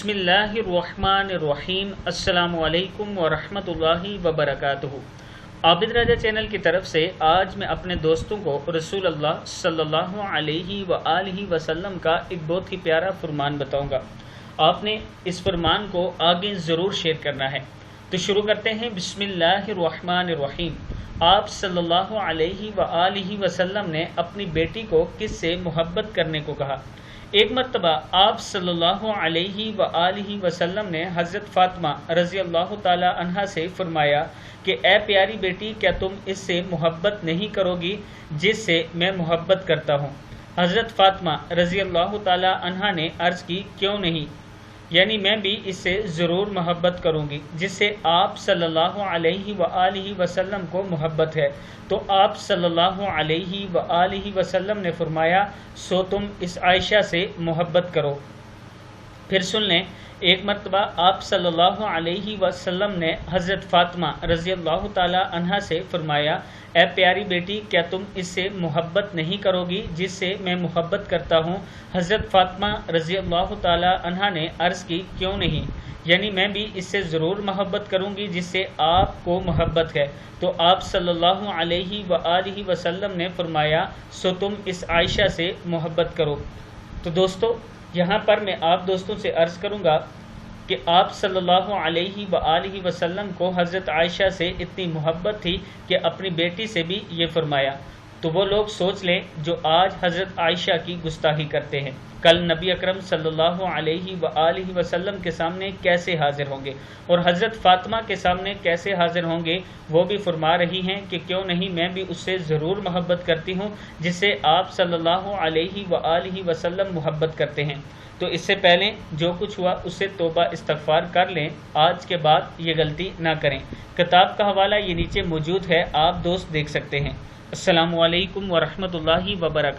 बिस्मिल्लाहिर्रहमानिर्रहीम। अस्सलाम वालेकुम वरहमतुल्लाहि वबरकातुहू। आबिद राजा चैनल की तरफ से आज मैं अपने दोस्तों को रसूल अल्लाह सल्लल्लाहु अलैहि वआलिहि वसल्लम का एक बहुत ही प्यारा फरमान बताऊंगा। आपने इस फरमान को आगे ज़रूर शेयर करना है। तो शुरू करते हैं। बिस्मिल्लाहिर्रहमानिर्रहीम। आप सल्लल्लाहु अलैहि वआलिहि वसल्लम ने अपनी बेटी को किससे मोहब्बत करने को कहा? एक मर्तबा आप सल्लल्लाहु अलैहि वआलिहि वसल्लम ने हज़रत फ़ातिमा रज़ी अल्लाह ताला अन्हा से फरमाया कि ए प्यारी बेटी, क्या तुम इससे मोहब्बत नहीं करोगी जिससे मैं मोहब्बत करता हूँ? हज़रत फ़ातिमा रज़ी अल्लाह ताला अन्हा ने अर्ज़ की, क्यों नहीं, यानी मैं भी इससे ज़रूर मोहब्बत करूँगी जिससे आप सल्लल्लाहु अलैहि वआलिहि वसल्लम को मोहब्बत है। तो आप सल्लल्लाहु अलैहि वआलिहि वसल्लम ने फरमाया, सो तुम इस आयशा से मोहब्बत करो। फिर सुन लें, एक मर्तबा आप सल्लल्लाहु अलैहि वसल्लम ने हज़रत फ़ातिमा रज़ी अल्लाह ताला अन्हा से फरमाया, ए प्यारी बेटी, क्या तुम इससे मोहब्बत नहीं करोगी जिससे मैं मोहब्बत करता हूँ? हज़रत फ़ातिमा रज़ी अल्लाह ताला अन्हा ने अर्ज़ की, क्यों नहीं, यानी मैं भी इससे ज़रूर मोहब्बत करूँगी जिससे आपको मोहब्बत है। तो आप सल्लल्लाहु अलैहि वआलिहि वसल्लम ने फरमाया, सो तुम इस आयशा से मोहब्बत करो। तो दोस्तों, यहाँ पर मैं आप दोस्तों से अर्ज़ करूँगा कि आप सल्लल्लाहु अलैहि वआलिहि वसल्लम को हज़रत आयशा से इतनी मोहब्बत थी कि अपनी बेटी से भी ये फरमाया। तो वो लोग सोच लें जो आज हज़रत आयशा की गुस्ताखी करते हैं, कल नबी अकरम सल्लल्लाहु अलैहि वआलिहि वसल्लम के सामने कैसे हाजिर होंगे और हज़रत फ़ातिमा के सामने कैसे हाजिर होंगे। वो भी फरमा रही हैं कि क्यों नहीं, मैं भी उससे ज़रूर मोहब्बत करती हूँ जिससे आप सल्लल्लाहु अलैहि वआलिहि वसल्लम मोहब्बत करते हैं। तो इससे पहले जो कुछ हुआ उससे तौबा इस्तग़फ़ार कर लें, आज के बाद ये गलती ना करें। किताब का हवाला ये नीचे मौजूद है, आप दोस्त देख सकते हैं। अस्सलामु अलैकुम वरहमतुल्लाहि वबरकातुहू।